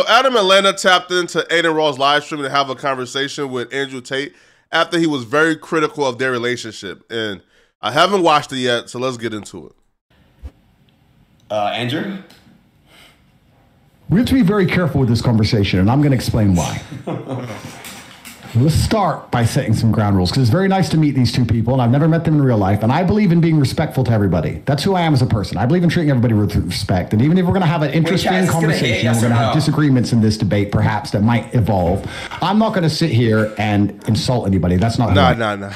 Adam and Lena tapped into Aiden Raw's live stream to have a conversation with Andrew Tate after he was very critical of their relationship. And I haven't watched it yet, so let's get into it. Andrew? We have to be very careful with this conversation, and I'm going to explain why. Let's start by setting some ground rules, because it's very nice to meet these two people, and I've never met them in real life, and I believe in being respectful to everybody. That's who I am as a person. I believe in treating everybody with respect, and even if we're going to have an interesting conversation, we're going to have disagreements in this debate, perhaps, that might evolve, I'm not going to sit here and insult anybody. That's not Nah.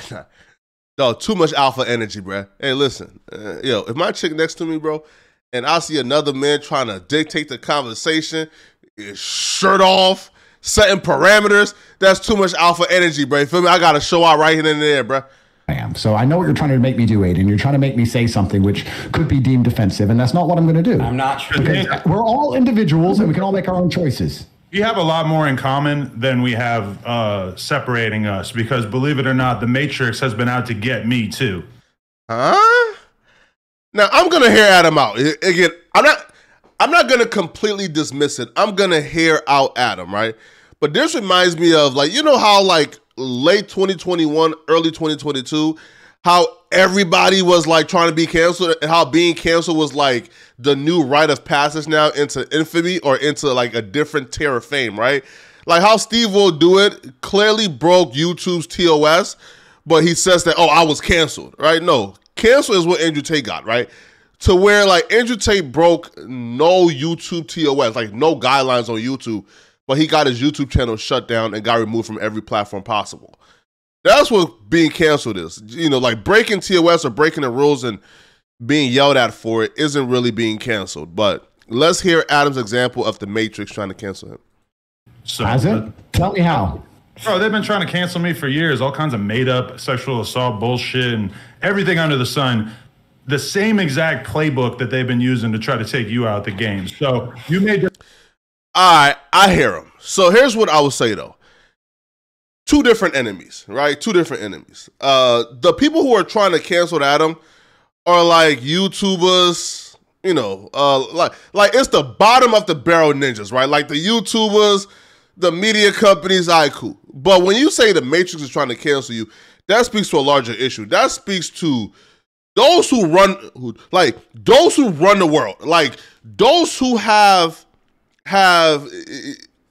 No, too much alpha energy, bro. Hey, listen, if my chick next to me, bro, and I see another man trying to dictate the conversation, his shirt off, setting parameters, that's too much alpha energy, bro. You feel me? I got to show out right here and there, bro. I am. So I know what you're trying to make me do, Aiden. You're trying to make me say something which could be deemed offensive, and that's not what I'm going to do. I'm not sure. We're all individuals, and we can all make our own choices. We have a lot more in common than we have separating us, because believe it or not, the Matrix has been out to get me too. Huh? Now I'm gonna hear Adam out again. I'm not gonna completely dismiss it. I'm gonna hear out Adam, right? But this reminds me of, like, you know how like late 2021, early 2022, how everybody was like trying to be canceled, and how being canceled was like the new rite of passage now into infamy or into like a different tier of fame, right? Like how Steve will do it, clearly broke YouTube's TOS, but he says that, oh, I was canceled, right? No, cancel is what Andrew Tate got, right? To where like Andrew Tate broke no YouTube TOS, like no guidelines on YouTube, but he got his YouTube channel shut down and got removed from every platform possible. That's what being canceled is. You know, like breaking TOS or breaking the rules and being yelled at for it isn't really being canceled. But let's hear Adam's example of the Matrix trying to cancel him. So, Has it? Tell me how. Bro, they've been trying to cancel me for years. All kinds of made-up sexual assault bullshit and everything under the sun. The same exact playbook that they've been using to try to take you out the game. So you made your... All right, I hear him. So here's what I would say, though. Two different enemies, right? Two different enemies. The people who are trying to cancel Adam are like YouTubers, you know, like it's the bottom of the barrel ninjas, right? Like the YouTubers, the media companies, all right, cool. But when you say the Matrix is trying to cancel you, that speaks to a larger issue. That speaks to those who run the world, like those who have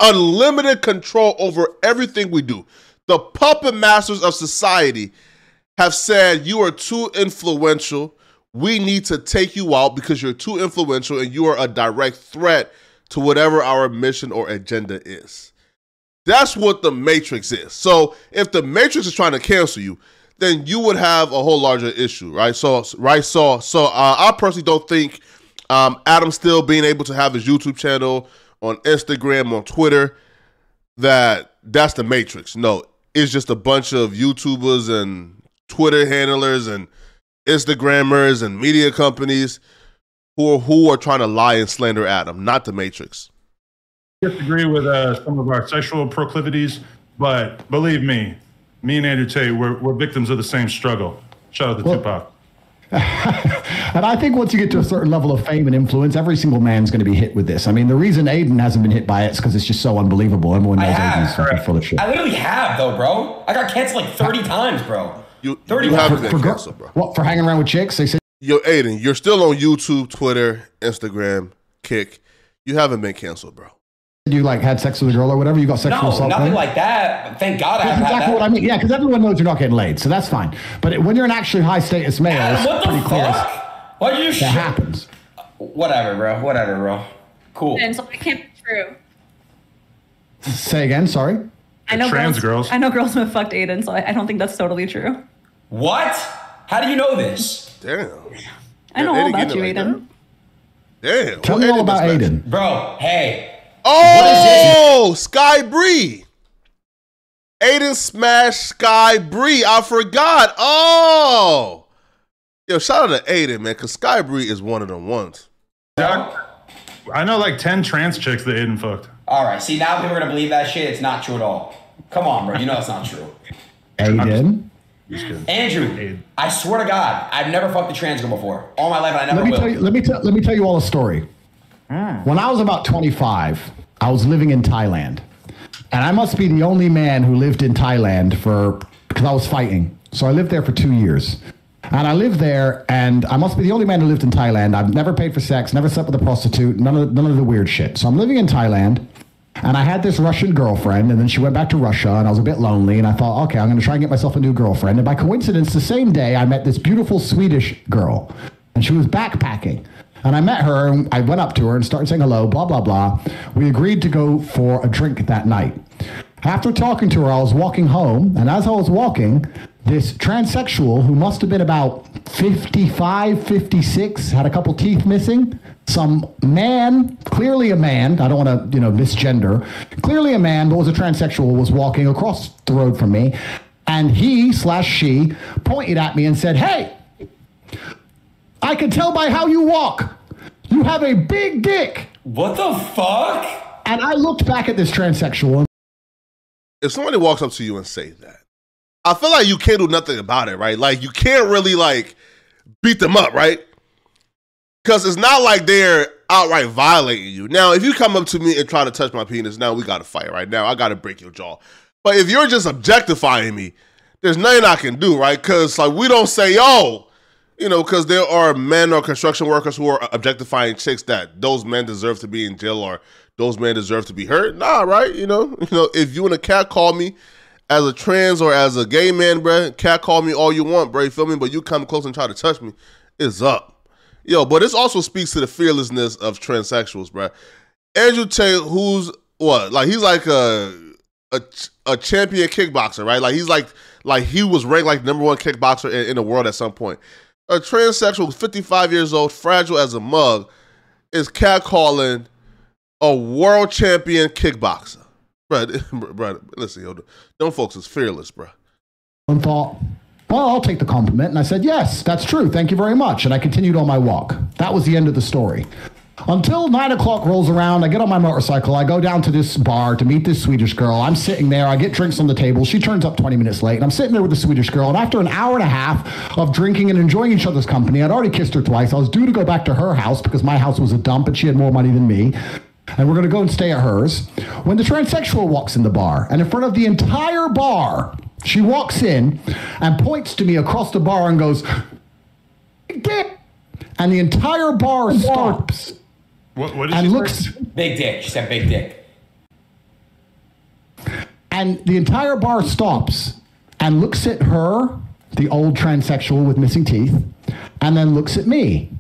unlimited control over everything we do. The puppet masters of society have said, you are too influential. We need to take you out because you're too influential and you are a direct threat to whatever our mission or agenda is. That's what the Matrix is. So if the Matrix is trying to cancel you, then you would have a whole larger issue, right? So I personally don't think Adam still being able to have his YouTube channel on Instagram, on Twitter, that's the Matrix. No, it's just a bunch of YouTubers and Twitter handlers and Instagrammers and media companies who are trying to lie and slander Adam, not the Matrix. I disagree with some of our sexual proclivities, but believe me and Andrew Tate, we're victims of the same struggle. Shout out to Tupac. And I think once you get to a certain level of fame and influence, every single man's going to be hit with this. I mean, the reason Aiden hasn't been hit by it is because it's just so unbelievable. Everyone knows Aiden's fucking full of shit. I literally have, though, bro. I got canceled like 30 times, bro. You haven't been canceled, bro. What, for hanging around with chicks? They say. Yo, Aiden, you're still on YouTube, Twitter, Instagram, Kick. You haven't been canceled, bro. You like had sex with a girl or whatever? You got sexual assault? No, nothing like that. Thank God I haven't had that. What I mean. Yeah, because everyone knows you're not getting laid, so that's fine. But when you're an actually high status male, it's pretty clear. What are you? That happens. Whatever, bro. Cool. And so it can't be true. Say again. Sorry. I know girls who have fucked Aiden, so I don't think that's totally true. What? How do you know this? Damn. I know all about you, Aiden. Damn. Tell me all about Aiden. Bro, hey. Oh, Sky Bree. Aiden smashed Sky Bree. I forgot. Oh. Yo, shout out to Aiden, man, because Sky Bree is one of them ones. I know like 10 trans chicks that Aiden fucked. All right, see, now people are going to believe that shit. It's not true at all. Come on, bro. You know it's not true. Aiden? Andrew, I swear to God, I've never fucked a trans girl before. All my life, I never will. Let me tell you all a story. When I was about 25, I was living in Thailand. And I must be the only man who lived in Thailand because I was fighting. So I lived there for 2 years. And I lived there, and I must be the only man who lived in Thailand. I've never paid for sex, never slept with a prostitute, none of the weird shit. So I'm living in Thailand, and I had this Russian girlfriend, and then she went back to Russia, and I was a bit lonely, and I thought, okay, I'm going to try and get myself a new girlfriend. And by coincidence, the same day, I met this beautiful Swedish girl, and she was backpacking. And I met her, and I went up to her and started saying hello, blah, blah, blah. We agreed to go for a drink that night. After talking to her, I was walking home, and as I was walking, this transsexual who must have been about 55, 56, had a couple teeth missing. Some man, clearly a man, I don't want to, misgender, clearly a man, but was a transsexual, was walking across the road from me. And he/she pointed at me and said, "Hey, I can tell by how you walk. You have a big dick." What the fuck? And I looked back at this transsexual. If somebody walks up to you and say that, I feel like you can't do nothing about it, right? Like, you can't really, beat them up, right? Because it's not like they're outright violating you. Now, if you come up to me and try to touch my penis, now we got to fight right now. I got to break your jaw. But if you're just objectifying me, there's nothing I can do, right? Because, we don't say, because there are men or construction workers who are objectifying chicks that those men deserve to be in jail or those men deserve to be hurt. Nah, right? If you want to catcall me as a trans or as a gay man, bruh, catcall me all you want, bruh, you feel me? But you come close and try to touch me, it's up. But this also speaks to the fearlessness of transsexuals, bruh. Andrew Tate, who's what? He's like a champion kickboxer, right? He's like he was ranked number one kickboxer in the world at some point. A transsexual, 55 years old, fragile as a mug, is catcalling a world champion kickboxer. Bruh, listen, them folks is fearless, bruh. And thought, well, I'll take the compliment. And I said, yes, that's true. Thank you very much. And I continued on my walk. That was the end of the story. Until 9 o'clock rolls around, I get on my motorcycle. I go down to this bar to meet this Swedish girl. I'm sitting there. I get drinks on the table. She turns up 20 minutes late. And I'm sitting there with the Swedish girl. And after an hour and a half of drinking and enjoying each other's company, I'd already kissed her twice. I was due to go back to her house because my house was a dump and she had more money than me. And we're going to go and stay at hers. When the transsexual walks in the bar, and in front of the entire bar, she walks in and points to me across the bar and goes, "Dick!" And the entire bar stops. What did and she looks say? Big dick. She said big dick. And the entire bar stops and looks at her, the old transsexual with missing teeth, and then looks at me.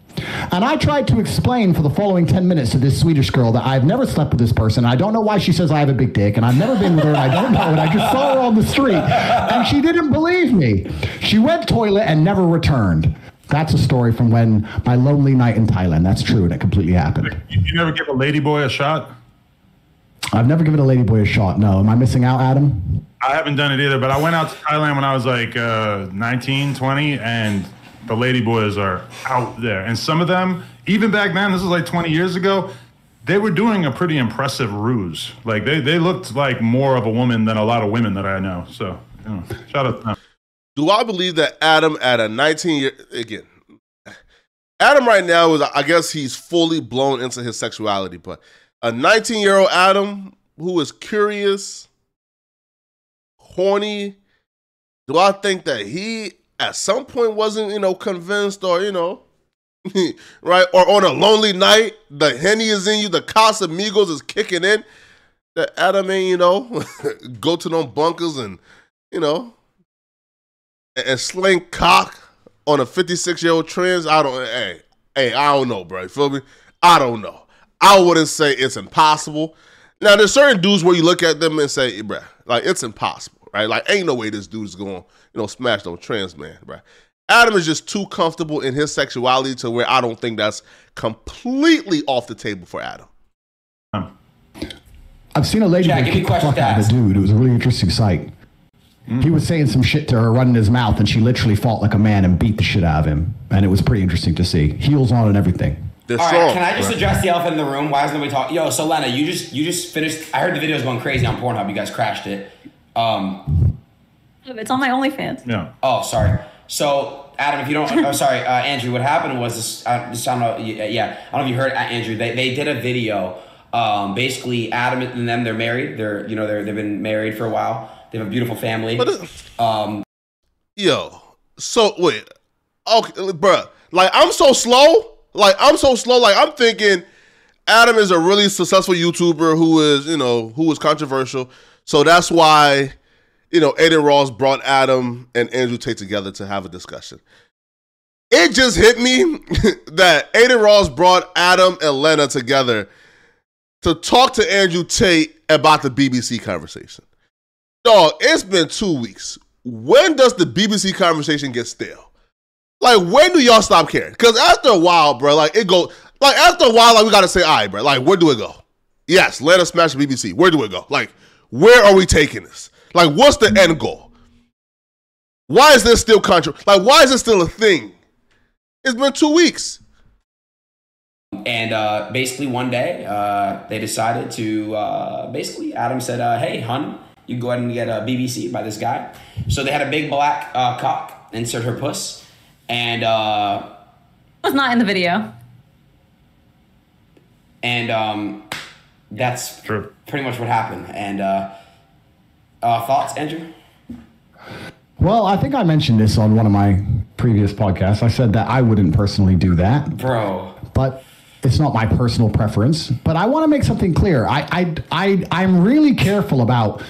And I tried to explain for the following 10 minutes to this Swedish girl that I've never slept with this person. I don't know why she says I have a big dick, and I've never been with her, and I don't know, and I just saw her on the street. And she didn't believe me. She went toilet and never returned. That's a story from when my lonely night in Thailand. That's true, and it completely happened. You never give a ladyboy a shot? I've never given a ladyboy a shot, no. Am I missing out, Adam? I haven't done it either, but I went out to Thailand when I was 19, 20, and the ladyboys are out there. And some of them, even back then, this was 20 years ago, they were doing a pretty impressive ruse. They looked like more of a woman than a lot of women that I know. So, shout out to them. Do I believe that Adam at a 19-year, again, Adam right now is, I guess he's fully blown into his sexuality, but a 19-year-old Adam who is curious, horny, do I think that he at some point wasn't, convinced or, right? Or on a lonely night, the Henny is in you, the Casamigos is kicking in, that Adam ain't, go to them bunkers and, and sling cock on a 56-year-old trans. I don't know, bro. You feel me? I don't know. I wouldn't say it's impossible. Now, there's certain dudes where you look at them and say, bruh, it's impossible, right? Ain't no way this dude's going to, smash no trans man, bruh. Adam is just too comfortable in his sexuality to where I don't think that's completely off the table for Adam. I've seen a lady kick the fuck out of a dude. It was a really interesting sight. He was saying some shit to her, running his mouth, and she literally fought like a man and beat the shit out of him. And it was pretty interesting to see. Heels on and everything. All right, can I just address the elephant in the room? Why is nobody talking? Yo, so Lena, you just finished. I heard the video's going crazy on Pornhub. You guys crashed it. It's on my OnlyFans. Yeah. Oh, sorry. So, Adam, if you don't, oh, sorry, Andrew, what happened was this, I don't know, yeah, I don't know if you heard, Andrew, they did a video Basically, Adam and them, they're married. They've been married for a while. They have a beautiful family. So wait, okay, bruh. Like I'm so slow. Like I'm thinking Adam is a really successful YouTuber who is controversial. So that's why, Aiden Ross brought Adam and Andrew Tate together to have a discussion. It just hit me that Aiden Ross brought Adam and Lena together to talk to Andrew Tate about the BBC conversation. Dog, it's been 2 weeks. When does the BBC conversation get stale? Like, when do y'all stop caring? Because after a while, bro, we got to say, all right, bro, like, where do it go? Yes, let us smash the BBC. Where do it go? Like, where are we taking this? Like, what's the end goal? Why is this still why is this still a thing? It's been 2 weeks. And basically one day, they decided to, Adam said, hey, hun, you can go ahead and get a BBC by this guy. So they had a big black cock insert her puss. And it was not in the video. And that's pretty much what happened. And thoughts, Andrew? Well, I think I mentioned this on one of my previous podcasts. I said that I wouldn't personally do that. Bro. But it's not my personal preference. But I want to make something clear. I'm really careful about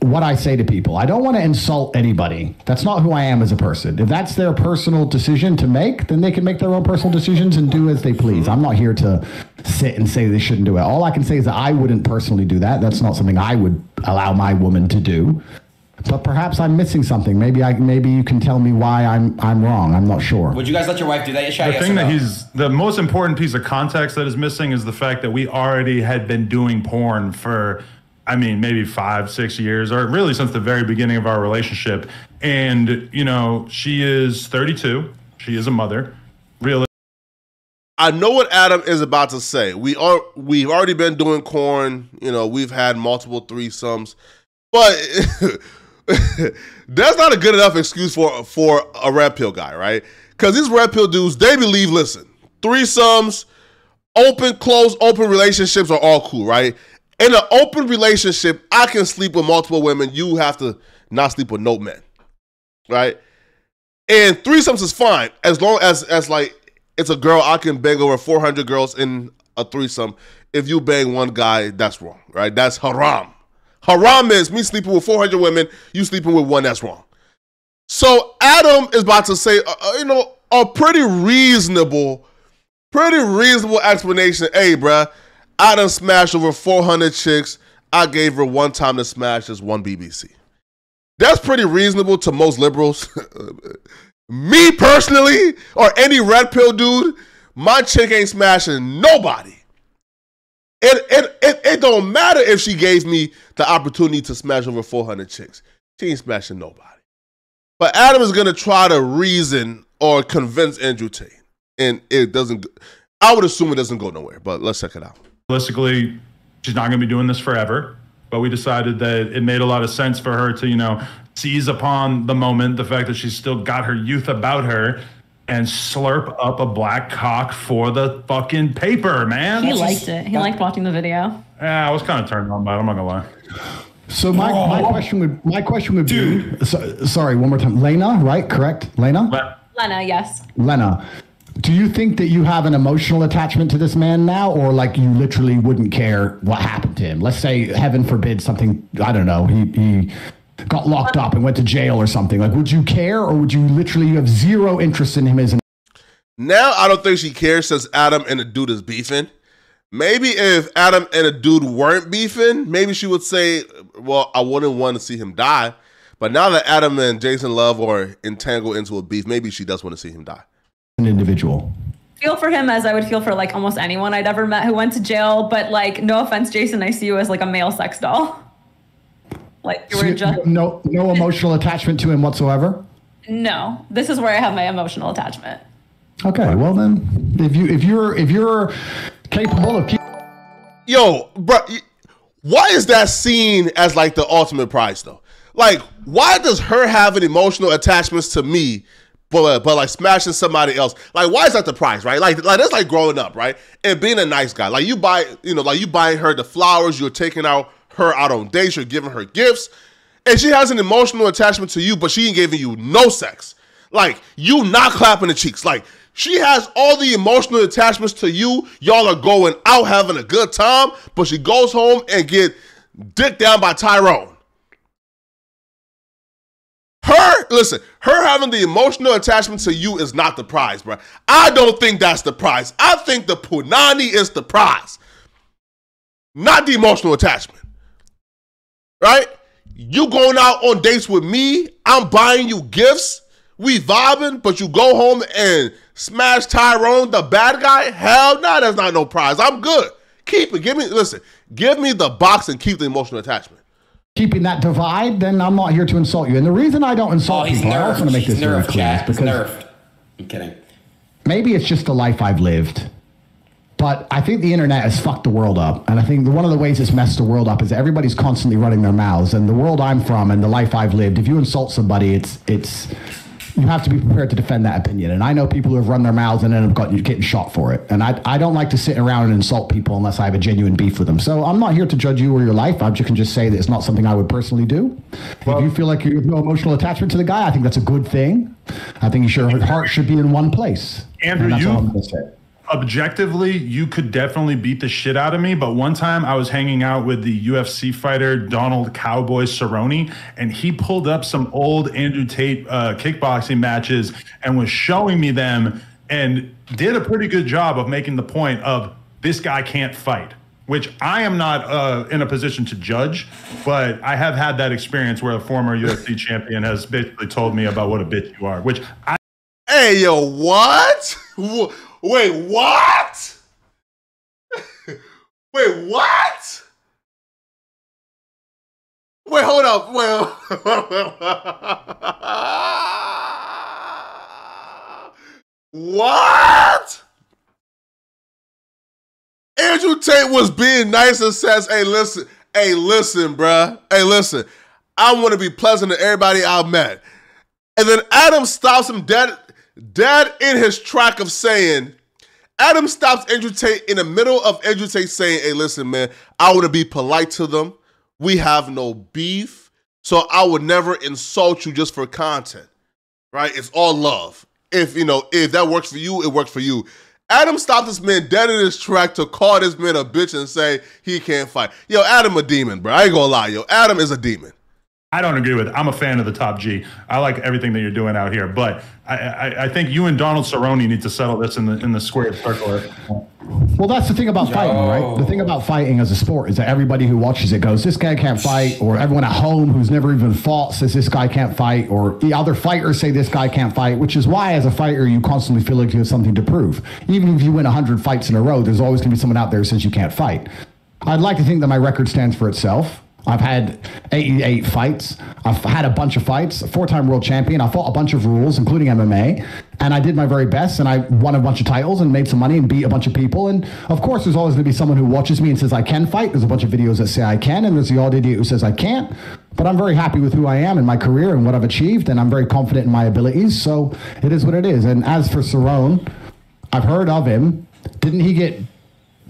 what I say to people. I don't want to insult anybody. That's not who I am as a person. If that's their personal decision to make, then they can make their own personal decisions and do as they please. I'm not here to sit and say they shouldn't do it. All I can say is that I wouldn't personally do that. That's not something I would allow my woman to do. But perhaps I'm missing something. Maybe you can tell me why I'm wrong. I'm not sure. Would you guys let your wife do that? The most important piece of context that is missing is the fact that we already had been doing porn for, maybe 5-6 years, or really since the very beginning of our relationship. And, she is 32. She is a mother. Really. I know what Adam is about to say. We've already been doing porn. We've had multiple threesomes. But that's not a good enough excuse for a red pill guy, right? Because these red pill dudes, they believe, listen, threesomes, open relationships are all cool, right? In an open relationship, I can sleep with multiple women. You have to not sleep with no men, right? And threesomes is fine as long as it's a girl. I can bang over 400 girls in a threesome. If you bang one guy, that's wrong, right? That's haram. Haram is me sleeping with 400 women, you sleeping with one, that's wrong. So Adam is about to say, a pretty reasonable explanation. Hey, bruh, I done smashed over 400 chicks. I gave her one time to smash just one BBC. That's pretty reasonable to most liberals. Me personally, or any red pill dude, my chick ain't smashing nobody. It don't matter if she gave me the opportunity to smash over 400 chicks. She ain't smashing nobody. But Adam is going to try to reason or convince Andrew Tate. And I would assume it doesn't go nowhere, but let's check it out. Realistically, she's not going to be doing this forever. But we decided that it made a lot of sense for her to, seize upon the moment, the fact that she's still got her youth about her, and slurp up a black cock for the fucking paper, man. He liked it. He liked watching the video. Yeah, I was kind of turned on by it. I'm not gonna lie. So my question would be, sorry, one more time. Lena, right? Correct? Lena, yes. Lena, do you think that you have an emotional attachment to this man now, or you literally wouldn't care what happened to him? Let's say, heaven forbid, something, I don't know, he got locked up and went to jail or something. Would you care, or would you literally have zero interest in him as an... Now I don't think she cares since Adam and the dude is beefing. Maybe if Adam and the dude weren't beefing, maybe she would say, well, I wouldn't want to see him die. But now that Adam and Jason Love are entangled into a beef, maybe she does want to see him die. An individual. Feel for him as I would feel for almost anyone I'd ever met who went to jail. But no offense, Jason, I see you as a male sex doll. You were just no emotional attachment to him whatsoever? No. This is where I have my emotional attachment. Okay, well then, if you're capable of Yo, bro, why is that seen as the ultimate prize though? Why does her having emotional attachments to me but like smashing somebody else. Like, why is that the price, right? Like that's like growing up, right? And being a nice guy. Like you buying her the flowers, you're taking her out on dates, you're giving her gifts, and she has an emotional attachment to you, but she ain't giving you no sex. Like, you not clapping the cheeks. Like, she has all the emotional attachments to you. Y'all are going out having a good time, but she goes home and get dicked down by Tyrone. Her having the emotional attachment to you is not the prize, bro. I don't think that's the prize. I think the punani is the prize, not the emotional attachment. Right? You going out on dates with me, I'm buying you gifts, we vibing, but you go home and smash Tyrone, the bad guy? Hell no, that's not no prize. I'm good. Keep it. Give me the box and keep the emotional attachment. Keeping that divide, then I'm not here to insult you. And the reason I don't insult people, I also want to make this very clear, is because I'm kidding. Maybe it's just the life I've lived, but I think the internet has fucked the world up. And I think one of the ways it's messed the world up is everybody's constantly running their mouths. And the world I'm from and the life I've lived, if you insult somebody, it's you have to be prepared to defend that opinion. And I know people who have run their mouths and end up getting shot for it. And I don't like to sit around and insult people unless I have a genuine beef with them. So I'm not here to judge you or your life. I can just say that it's not something I would personally do. Well, if you feel like you have no emotional attachment to the guy, I think that's a good thing. I think your heart should be in one place. Andrew, objectively, you could definitely beat the shit out of me, but one time I was hanging out with the UFC fighter Donald Cowboy Cerrone, and he pulled up some old Andrew Tate kickboxing matches and was showing me them and did a pretty good job of making the point of this guy can't fight, which I am not in a position to judge, but I have had that experience where a former UFC champion has basically told me about what a bitch you are, which I... Hey, yo, what? Wait, what? Wait, what? Wait, hold up. What? Andrew Tate was being nice and says, hey, listen, bruh. Hey, listen, I want to be pleasant to everybody I've met. And then Adam stops him dead in his track of saying, Adam stops Andrew Tate in the middle of Andrew Tate saying, hey, listen, man, I want to be polite to them. We have no beef, so I would never insult you just for content, right? It's all love. If that works for you, it works for you. Adam stopped this man dead in his track to call this man a bitch and say he can't fight. Yo, Adam a demon, bro. I ain't gonna lie, yo. Adam is a demon. I don't agree with it. I'm a fan of the Top G. I like everything that you're doing out here, but I think you and Donald Cerrone need to settle this in the squared circle. Well, that's the thing about fighting, right? The thing about fighting as a sport is that everybody who watches it goes, this guy can't fight, or everyone at home who's never even fought says this guy can't fight, or the other fighters say this guy can't fight, which is why as a fighter you constantly feel like you have something to prove. Even if you win 100 fights in a row, there's always going to be someone out there who says you can't fight. I'd like to think that my record stands for itself. I've had 88 fights. I've had a bunch of fights, a 4-time world champion. I fought a bunch of rules, including MMA, and I did my very best, and I won a bunch of titles and made some money and beat a bunch of people. And of course, there's always going to be someone who watches me and says I can fight. There's a bunch of videos that say I can, and there's the odd idiot who says I can't. But I'm very happy with who I am in my career and what I've achieved, and I'm very confident in my abilities, so it is what it is. And as for Cerrone, I've heard of him. Didn't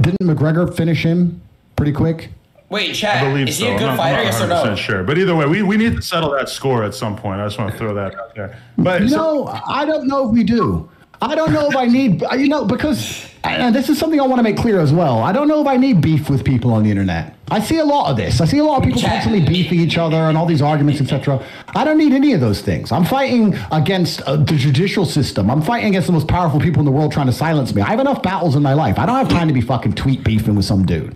McGregor finish him pretty quick? Wait, Chad, is he a good fighter? Yes or no? Sure, but either way, we need to settle that score at some point. I just want to throw that out there. But I don't know if we do. I don't know if I need, because and this is something I want to make clear as well. I don't know if I need beef with people on the internet. I see a lot of this. I see a lot of people constantly beefing each other and all these arguments, etc. I don't need any of those things. I'm fighting against the judicial system. I'm fighting against the most powerful people in the world trying to silence me. I have enough battles in my life. I don't have time to be fucking tweet beefing with some dude.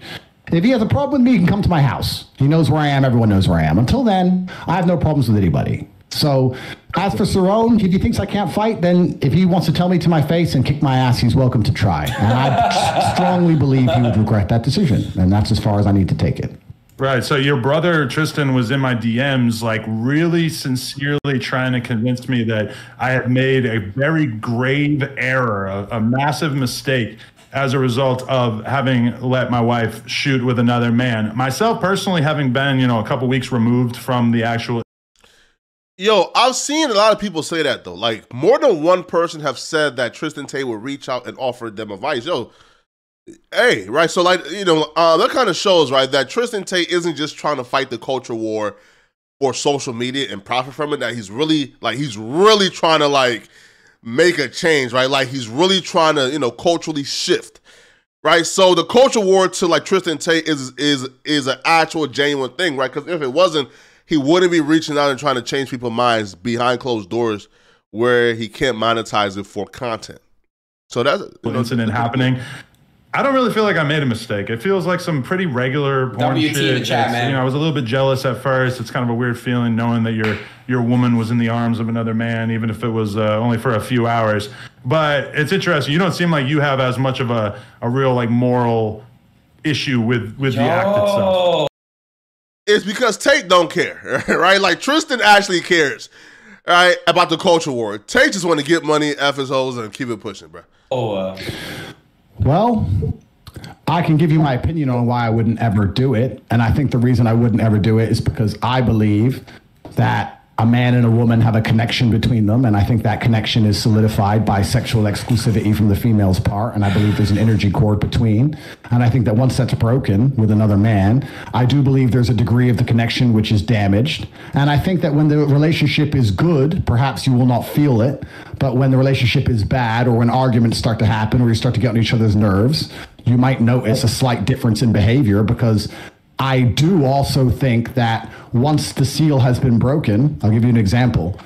If he has a problem with me, he can come to my house. He knows where I am. Everyone knows where I am. Until then, I have no problems with anybody. So as for Cerrone, if he thinks I can't fight, then if he wants to tell me to my face and kick my ass, he's welcome to try. And I strongly believe he would regret that decision. And that's as far as I need to take it. Right. So your brother, Tristan, was in my DMs, like really sincerely trying to convince me that I had made a very grave error, a massive mistake, as a result of having let my wife shoot with another man. Myself personally, having been, a couple weeks removed from the actual. Yo, I've seen a lot of people say that though. Like more than one person have said that Tristan Tate would reach out and offer them advice. Yo, hey, right? So like, that kind of shows, right, that Tristan Tate isn't just trying to fight the culture war or social media and profit from it. That he's really trying to like make a change, right? Like he's really trying to, culturally shift, right? So the culture war to like Tristan Tate is an actual genuine thing, right? Because if it wasn't, he wouldn't be reaching out and trying to change people's minds behind closed doors where he can't monetize it for content. So that's an incident happening. I don't really feel like I made a mistake. It feels like some pretty regular porn WT shit. in the chat, man. I was a little bit jealous at first. It's kind of a weird feeling knowing that your woman was in the arms of another man, even if it was only for a few hours. But it's interesting. You don't seem like you have as much of a real like moral issue with the act itself. It's because Tate don't care, right? Like Tristan actually cares, right, about the culture war. Tate just want to get money, F his hoes, and keep it pushing, bro. Well, I can give you my opinion on why I wouldn't ever do it. And I think the reason I wouldn't ever do it is because I believe that a man and a woman have a connection between them. And I think that connection is solidified by sexual exclusivity from the female's part. And I believe there's an energy cord between. And I think that once that's broken with another man, I do believe there's a degree of the connection which is damaged. And I think that when the relationship is good, perhaps you will not feel it. But when the relationship is bad or when arguments start to happen or you start to get on each other's nerves, you might notice a slight difference in behavior, because I do also think that once the seal has been broken, I'll give you an example.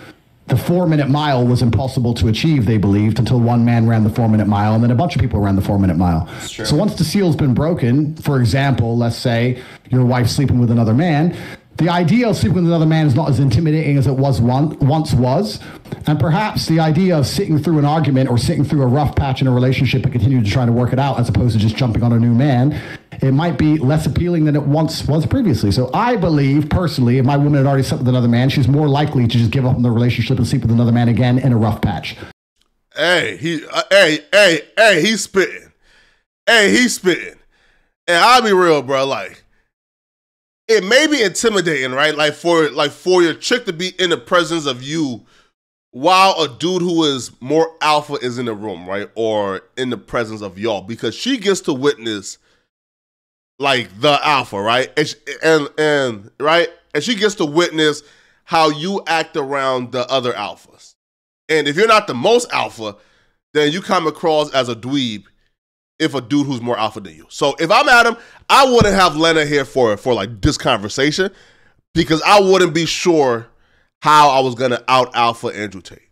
The 4-minute mile was impossible to achieve, they believed, until one man ran the 4-minute mile and then a bunch of people ran the 4-minute mile. So once the seal's been broken, for example, let's say your wife's sleeping with another man, the idea of sleeping with another man is not as intimidating as it once was. And perhaps the idea of sitting through an argument or sitting through a rough patch in a relationship and continuing to try to work it out as opposed to just jumping on a new man, it might be less appealing than it once was previously. So I believe, personally, if my woman had already slept with another man, she's more likely to just give up on the relationship and sleep with another man again in a rough patch. Hey, he's spitting. He's spitting. And I'll be real, bro, like, it may be intimidating, right? Like for your chick to be in the presence of you while a dude who is more alpha is in the room, right? Or in the presence of y'all, because she gets to witness like the alpha, right? And right? And she gets to witness how you act around the other alphas. And if you're not the most alpha, then you come across as a dweeb if a dude who's more alpha than you. So if I'm Adam, I wouldn't have Lena here for like this conversation, because I wouldn't be sure how I was gonna out alpha Andrew Tate.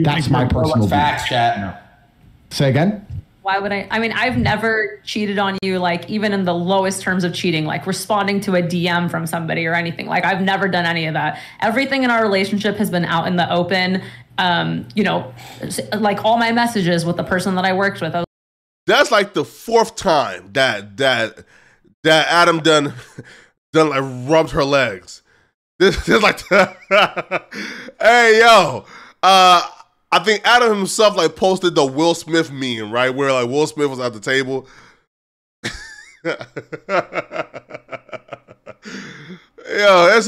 That's my personal facts, chat. No. Say again? Why would I mean, I've never cheated on you, like even in the lowest terms of cheating, like responding to a DM from somebody or anything. Like I've never done any of that. Everything in our relationship has been out in the open. Like all my messages with the person that I worked with. That's like the 4th time that Adam done like rubbed her legs. This is like, hey yo, I think Adam himself like posted the Will Smith meme, right, where like Will Smith was at the table. This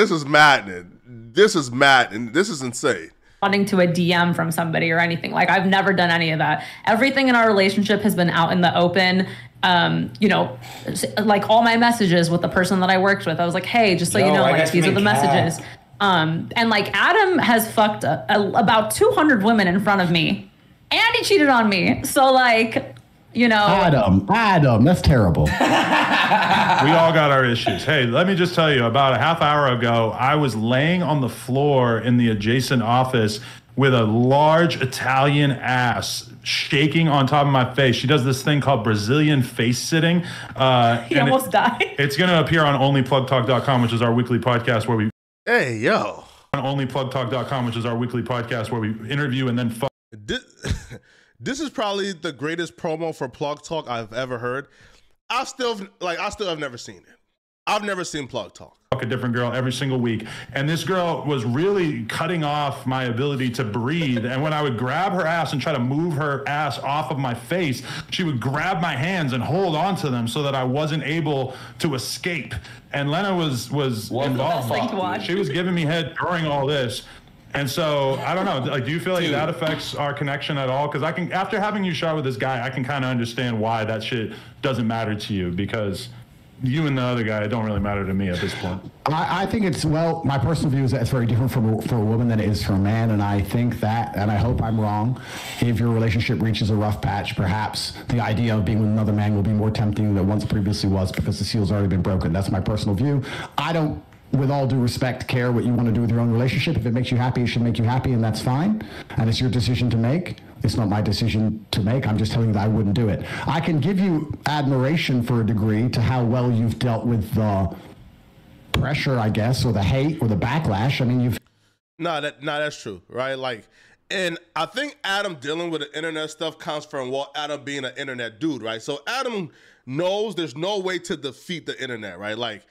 is maddening. This is maddening. This is insane. Responding to a DM from somebody or anything. Like I've never done any of that. Everything in our relationship has been out in the open. Like all my messages with the person that I worked with, I was like, hey, just so you know, like these are the messages. And like Adam has fucked about 200 women in front of me, and he cheated on me. So like, Adam, that's terrible. We all got our issues. Hey, let me just tell you, about a half hour ago, I was laying on the floor in the adjacent office with a large Italian ass shaking on top of my face. She does this thing called Brazilian face sitting. He almost died. It's going to appear on onlyplugtalk.com, which is our weekly podcast where we... Hey, yo. On onlyplugtalk.com, which is our weekly podcast where we interview and then... This is probably the greatest promo for Plug Talk I've ever heard. I still have never seen it. I've never seen Plug Talk. a different girl every single week. And this girl was really cutting off my ability to breathe. And when I would grab her ass and try to move her ass off of my face, she would grab my hands and hold on to them so that I wasn't able to escape. And Lena was involved. She was giving me head during all this. And so I don't know, like, do you feel like that affects our connection at all? Because I can, after having you shot with this guy, I can kind of understand why that shit doesn't matter to you, because you and the other guy, it don't really matter to me at this point. I think it's, well, my personal view is that it's very different for a woman than it is for a man. And I think that, and I hope I'm wrong, if your relationship reaches a rough patch, perhaps the idea of being with another man will be more tempting than it once previously was, because the seal's already been broken. That's my personal view. I don't, with all due respect, care what you want to do with your own relationship. If it makes you happy, it should make you happy, and that's fine. And it's your decision to make. It's not my decision to make. I'm just telling you that I wouldn't do it. I can give you admiration for a degree to how well you've dealt with the pressure, I guess, or the hate or the backlash. I mean, you've... No, that's true, right? Like, and I think Adam dealing with the internet stuff comes from, well, Adam being an internet dude, right? So Adam knows there's no way to defeat the internet, right? Like,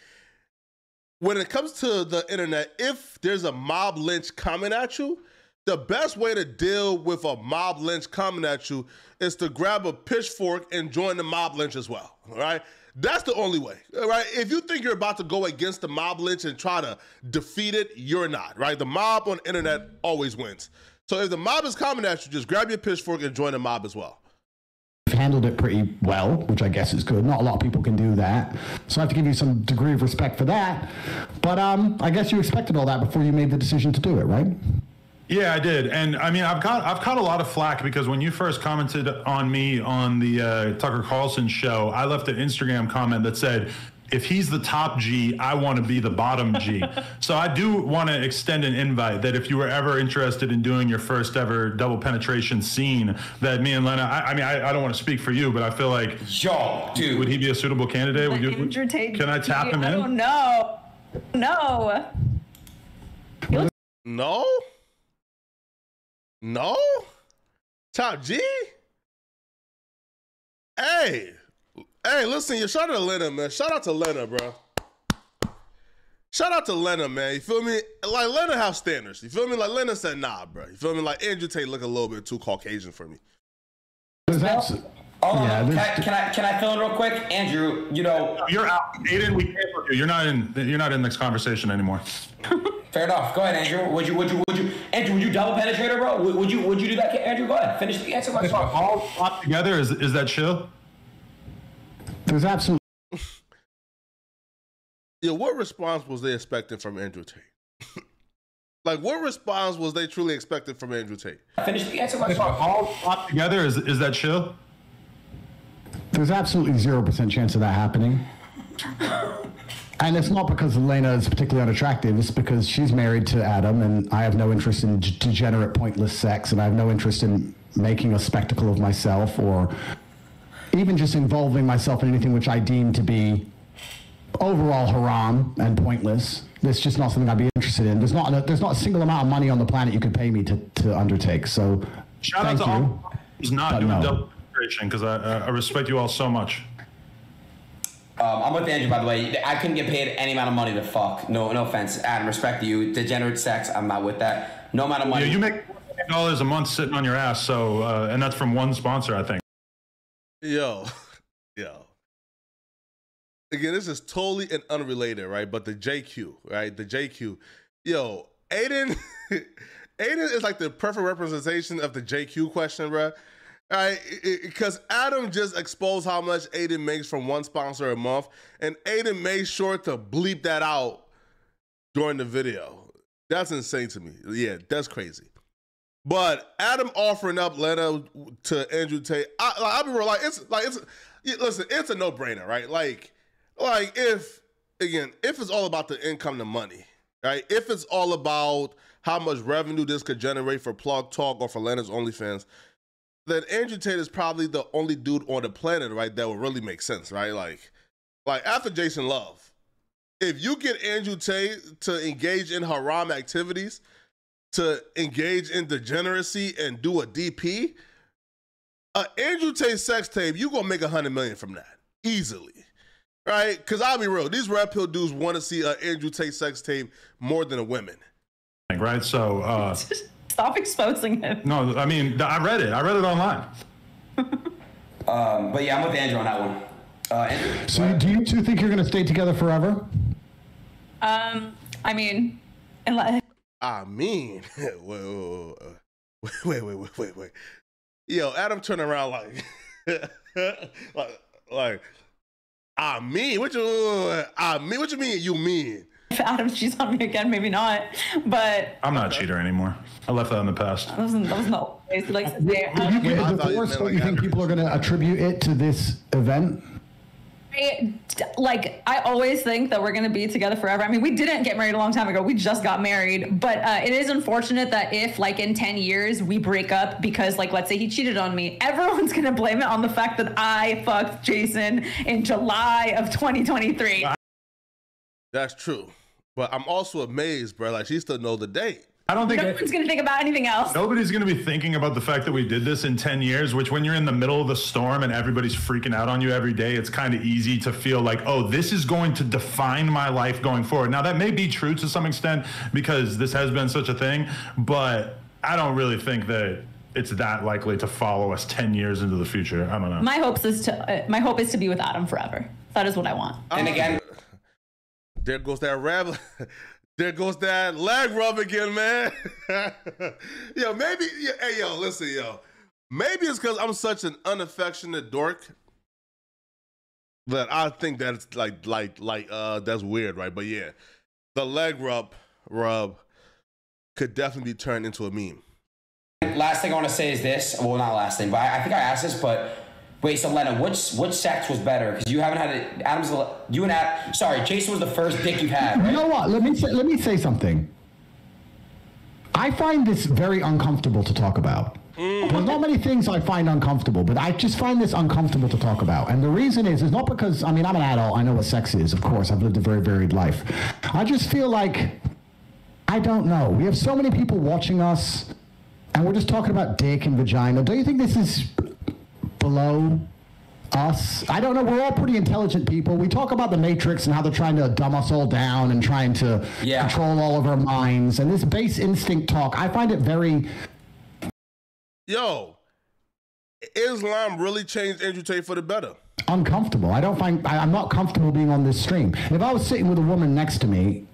when it comes to the internet, if there's a mob lynch coming at you, the best way to deal with a mob lynch coming at you is to grab a pitchfork and join the mob lynch as well, all right? That's the only way, all right? If you think you're about to go against the mob lynch and try to defeat it, you're not, right? The mob on the internet always wins. So if the mob is coming at you, just grab your pitchfork and join the mob as well. Handled it pretty well, which I guess is good. Not a lot of people can do that. So I have to give you some degree of respect for that. But I guess you expected all that before you made the decision to do it, right? Yeah, I did. And I mean, I've caught a lot of flack because when you first commented on me on the Tucker Carlson show, I left an Instagram comment that said, if he's the top G, I want to be the bottom G. So I do want to extend an invite that if you were ever interested in doing your first ever double penetration scene, that me and Lena, I mean, I don't want to speak for you, but I feel like, yo, dude, would he be a suitable candidate? Can I tap him in? I don't know. No? Top G? Hey, listen, you shout out to Lena, man. Shout out to Lena, bro. Shout out to Lena, man. You feel me? Like, Lena have standards. You feel me? Like, Lena said, nah, bro. You feel me? Like, Andrew Tate look a little bit too Caucasian for me. Can I fill in real quick? Andrew, you know... You're out. Aiden, we can't look you. You're not in this conversation anymore. Fair enough. Go ahead, Andrew. Would you double penetrate her, bro? Would you do that, Andrew? Go ahead. Finish the answer. All pop together, is that chill? There's absolutely... Yeah, what response was they expecting from Andrew Tate? Like, what response was they truly expecting from Andrew Tate? Finish the answer. All pop together, is that chill? There's absolutely 0% chance of that happening. And it's not because Lena is particularly unattractive. It's because she's married to Adam, and I have no interest in degenerate, pointless sex, and I have no interest in making a spectacle of myself or even just involving myself in anything which I deem to be overall haram and pointless. It's just not something I'd be interested in. There's not a single amount of money on the planet you could pay me to undertake. So shout out to all who's not doing double penetration, because I respect you all so much. I'm with Andrew, by the way. I couldn't get paid any amount of money to fuck. No offense, Adam. Respect to you. Degenerate sex, I'm not with that. No amount of money. Yeah, you make $40 a month sitting on your ass. So, and that's from one sponsor, I think. Yo. Again, this is totally and unrelated, right? But the JQ, right? The JQ. Yo, Aiden is like the perfect representation of the JQ question, bro. All right, because Adam just exposed how much Aiden makes from one sponsor a month, and Aiden made sure to bleep that out during the video. That's insane to me. Yeah, that's crazy. But Adam offering up Lena to Andrew Tate, I'll be real, listen, it's a no-brainer, right? Like if it's all about the income, the money, right? If it's all about how much revenue this could generate for Plug Talk or for Lena's OnlyFans, then Andrew Tate is probably the only dude on the planet, right, that would really make sense, right? Like after Jason Love, if you get Andrew Tate to engage in haram activities, to engage in degeneracy and do a DP, Andrew Tate sex tape, you're gonna make $100 million from that easily. right? Because I'll be real, these red pill dudes want to see an Andrew Tate sex tape more than a women. Right? So stop exposing him. No, I mean, I read it online. But yeah, I'm with Andrew on that one. Andrew, so do you two think you're going to stay together forever? I mean, wait. Yo, Adam turned around like, what you mean? You mean? If Adam cheats on me again, maybe not. But I'm not a cheater anymore. I left that in the past. That was no way. Like, If you get a divorce, don't you think people are going to attribute it to this event? I always think that we're going to be together forever. I mean, we didn't get married a long time ago. We just got married. But it is unfortunate that if, like, in 10 years we break up because, like, let's say he cheated on me, everyone's going to blame it on the fact that I fucked Jason in July of 2023. That's true. But I'm also amazed, bro. Like, she still knows the date. I don't think no one's going to think about anything else. Nobody's going to be thinking about the fact that we did this in 10 years, which when you're in the middle of the storm and everybody's freaking out on you every day, it's kind of easy to feel like, oh, this is going to define my life going forward. Now, that may be true to some extent because this has been such a thing, but I don't really think that it's that likely to follow us 10 years into the future. I don't know. My hope is to be with Adam forever. That is what I want. And again, there goes that rabbit. There goes that leg rub again, man. Yo, maybe. Hey, yo, listen, yo. Maybe it's because I'm such an unaffectionate dork that I think that's that's weird, right? But yeah, the leg rub could definitely be turned into a meme. Last thing I want to say is this. Well, not last thing, but I think I asked this, but. Wait, so Lena, which sex was better? Because you haven't had it. Jason was the first dick you've had, right? You know what? Let me say something. I find this very uncomfortable to talk about. There's not many things I find uncomfortable, but I just find this uncomfortable to talk about. And the reason is not because, I mean, I'm an adult. I know what sex is, of course. I've lived a very varied life. I just feel like, I don't know. We have so many people watching us, and we're just talking about dick and vagina. Don't you think this is below us? I don't know. We're all pretty intelligent people. We talk about the Matrix and how they're trying to dumb us all down and trying to control all of our minds. And this base instinct talk, I find it very... Yo, Islam really changed Andrew Tate for the better. Uncomfortable. I'm not comfortable being on this stream. If I was sitting with a woman next to me...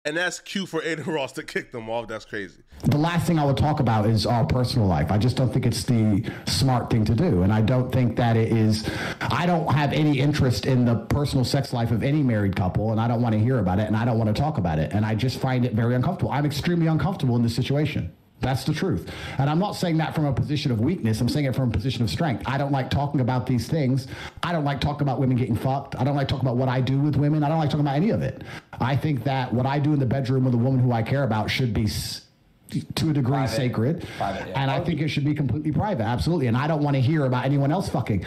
And that's cute for Aiden Ross to kick them off. That's crazy. The last thing I would talk about is our personal life. I just don't think it's the smart thing to do. And I don't think that it is. I don't have any interest in the personal sex life of any married couple, and I don't want to hear about it, and I don't want to talk about it. And I just find it very uncomfortable. I'm extremely uncomfortable in this situation. That's the truth. And I'm not saying that from a position of weakness. I'm saying it from a position of strength. I don't like talking about these things. I don't like talking about women getting fucked. I don't like talking about what I do with women. I don't like talking about any of it. I think that what I do in the bedroom with a woman who I care about should be to a degree private. Sacred. Private, yeah. And I think it should be completely private. Absolutely. And I don't want to hear about anyone else fucking.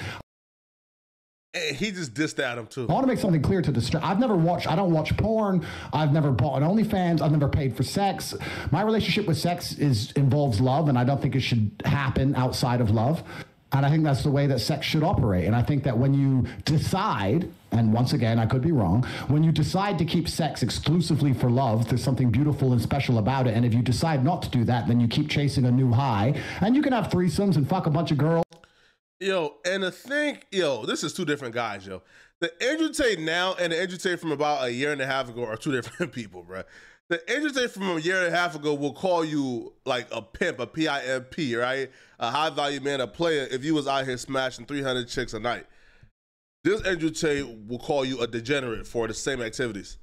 He just dissed Adam too. I want to make something clear to the I don't watch porn. I've never bought an OnlyFans. I've never paid for sex. My relationship with sex involves love, and I don't think it should happen outside of love. And I think that's the way that sex should operate. And I think that when you decide, and once again, I could be wrong, when you decide to keep sex exclusively for love, there's something beautiful and special about it. And if you decide not to do that, then you keep chasing a new high, and you can have threesomes and fuck a bunch of girls. Yo, and the thing, this is two different guys, yo. The Andrew Tate now and the Andrew Tate from about a year and a half ago are two different people, bro. The Andrew Tate from a year and a half ago will call you like a pimp, a P-I-M-P, right? A high-value man, a player, if you was out here smashing 300 chicks a night. This Andrew Tate will call you a degenerate for the same activities.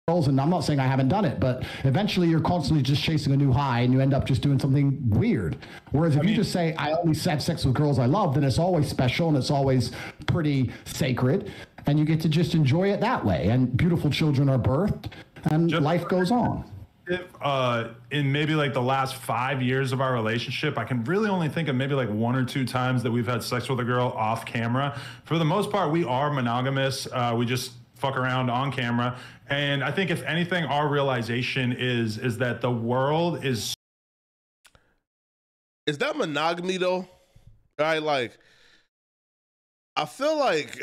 And I'm not saying I haven't done it, but eventually you're constantly just chasing a new high and you end up just doing something weird. Whereas if you just say, I only have sex with girls I love, then it's always special and it's always pretty sacred. And you get to just enjoy it that way. And beautiful children are birthed and life goes on. If, in maybe like the last 5 years of our relationship, I can really only think of maybe like 1 or 2 times that we've had sex with a girl off camera. For the most part, we are monogamous. We just fuck around on camera. And I think if anything, our realization is that the world is that monogamy though? Right? Like, I feel like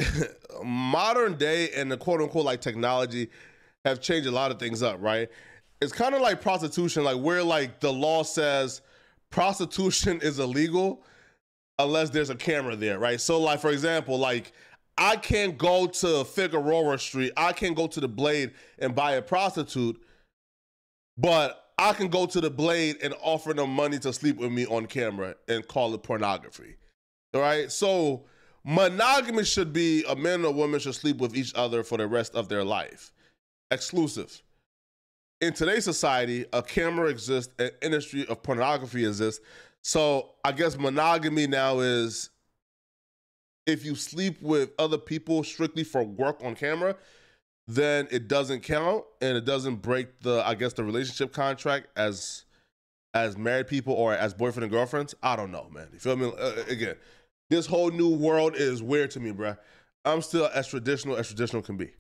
modern day and the quote unquote like technology have changed a lot of things up, right? It's kind of like prostitution, like where like the law says prostitution is illegal unless there's a camera there, right? So like, for example, like I can't go to Figueroa Street, I can't go to the Blade and buy a prostitute, but I can go to the Blade and offer them money to sleep with me on camera and call it pornography, all right? So monogamy should be a man and a woman should sleep with each other for the rest of their life. Exclusive. In today's society, a camera exists, an industry of pornography exists. So I guess monogamy now is if you sleep with other people strictly for work on camera, then it doesn't count and it doesn't break the, I guess, the relationship contract as married people or as boyfriend and girlfriends. I don't know, man. You feel me? Again, this whole new world is weird to me, bruh. I'm still as traditional can be.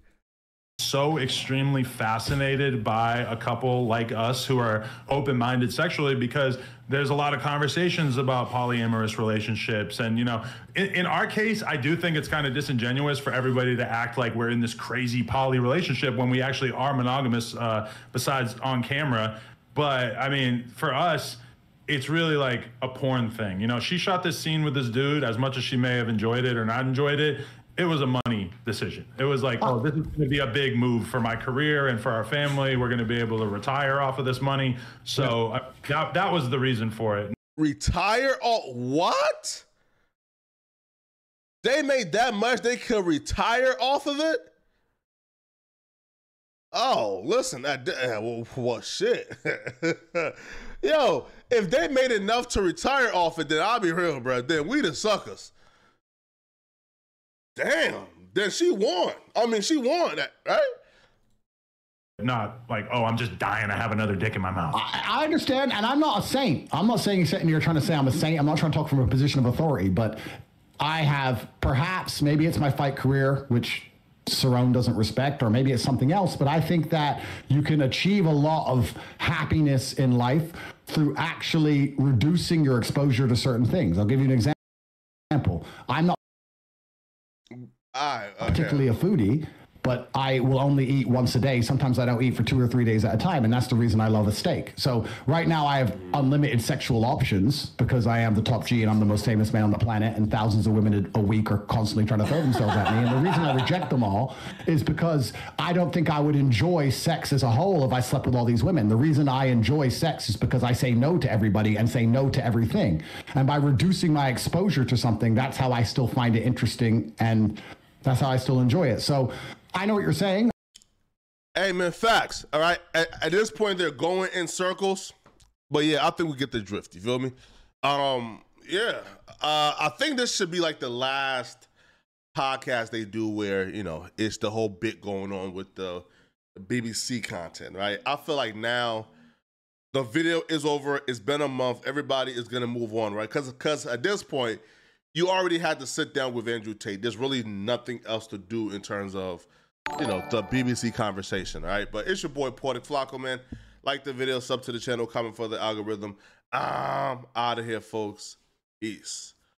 So extremely fascinated by a couple like us who are open-minded sexually, because there's a lot of conversations about polyamorous relationships. And, you know, in our case, I do think it's kind of disingenuous for everybody to act like we're in this crazy poly relationship when we actually are monogamous, besides on camera. But I mean, for us, it's really like a porn thing. You know, she shot this scene with this dude. As much as she may have enjoyed it or not enjoyed it, it was a money decision. It was like, oh, this is going to be a big move for my career and for our family. We're going to be able to retire off of this money. So that was the reason for it. Retire? Oh, what? They made that much they could retire off of it? Oh, listen, well, shit. Yo, if they made enough to retire off it, then I'll be real, bro. Then we the suckers. Damn, then she won. I mean, she won that, right? Not like, oh, I'm just dying to have another dick in my mouth. I understand, and I'm not a saint. I'm not saying sitting here trying to say I'm a saint. I'm not trying to talk from a position of authority, but I have perhaps, maybe it's my fight career, which Cerrone doesn't respect, or maybe it's something else, but I think that you can achieve a lot of happiness in life through actually reducing your exposure to certain things. I'll give you an example. I'm not particularly a foodie, but I will only eat once a day. Sometimes I don't eat for 2 or 3 days at a time, and that's the reason I love a steak. So right now I have unlimited sexual options because I am the top G and I'm the most famous man on the planet, and thousands of women a week are constantly trying to throw themselves at me. And the reason I reject them all is because I don't think I would enjoy sex as a whole if I slept with all these women. The reason I enjoy sex is because I say no to everybody and say no to everything. And by reducing my exposure to something, that's how I still find it interesting, and that's how I still enjoy it. So I know what you're saying. Hey, man, facts. All right. At this point, they're going in circles. But yeah, I think we get the drift. You feel me? Yeah. I think this should be like the last podcast they do where, you know, it's the whole bit going on with the BBC content, right? I feel like now the video is over. It's been a month. Everybody is going to move on, right? Because at this point, you already had to sit down with Andrew Tate. There's really nothing else to do in terms of, you know, the BBC conversation, all right? But it's your boy, Poetic Flacco, man. Like the video, sub to the channel, comment for the algorithm. I'm out of here, folks. Peace.